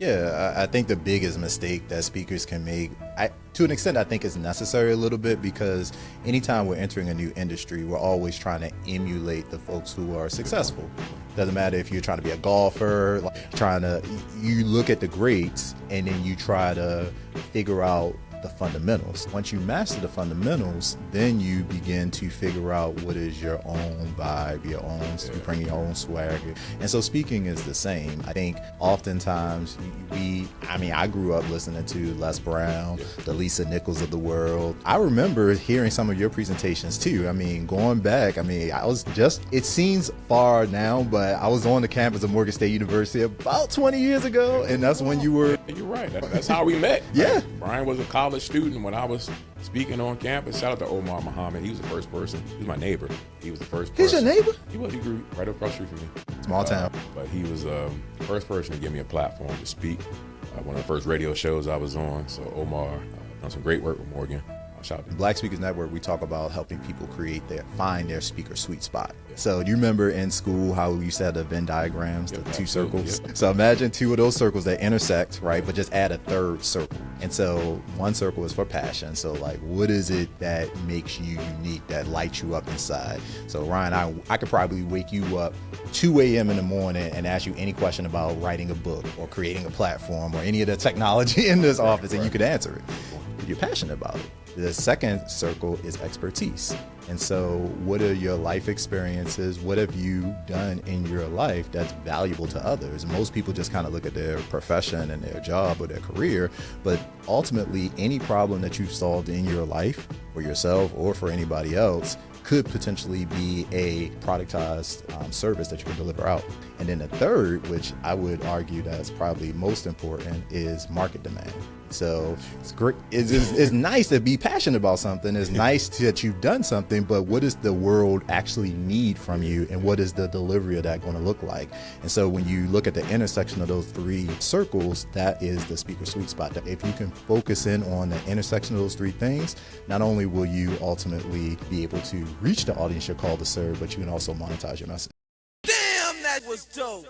Yeah, I think the biggest mistake that speakers can make, to an extent, I think is necessary a little bit because anytime we're entering a new industry, we're always trying to emulate the folks who are successful. Doesn't matter if you're trying to be a golfer, you look at the greats and then you try to figure out the fundamentals. Once you master the fundamentals, then you begin to figure out what is your own vibe, you bring your own swagger. And so speaking is the same. I think oftentimes I grew up listening to Les Brown, the Lisa Nichols of the world. I remember hearing some of your presentations too. I mean, going back, it seems far now, but I was on the campus of Morgan State University about 20 years ago, and that's when you were... You're right. That's how we met. Yeah. Right? Brian was a college student when I was speaking on campus. Shout out to Omar Muhammad. He was the first person. He was my neighbor. He was the first person. He's your neighbor? He was. He grew right across the street from me. Small town. But he was the first person to give me a platform to speak. One of the first radio shows I was on. So Omar done some great work with Morgan. Shout out to Black Speakers Network, we talk about helping people find their speaker sweet spot. So do you remember in school how we used to have the Venn diagrams, the two circles? So imagine two of those circles that intersect, right? But just add a third circle. And so one circle is for passion. So like, what is it that makes you unique, that lights you up inside? So Ryan, I could probably wake you up 2 a.m. in the morning and ask you any question about writing a book or creating a platform or any of the technology in this office, and you could answer it. You're passionate about it. The second circle is expertise. And so what are your life experiences? What have you done in your life that's valuable to others? Most people just kind of look at their profession and their job or their career, but ultimately any problem that you've solved in your life for yourself or for anybody else could potentially be a productized service that you can deliver out. And then the third, which I would argue that's probably most important, is market demand. So it's great. It's nice to be passionate about something. It's nice that you've done something, but what does the world actually need from you, and what is the delivery of that going to look like? And so when you look at the intersection of those three circles, that is the speaker sweet spot. That if you can focus in on the intersection of those three things, not only will you ultimately be able to reach the audience you're called to serve, but you can also monetize your message. Damn, that was dope.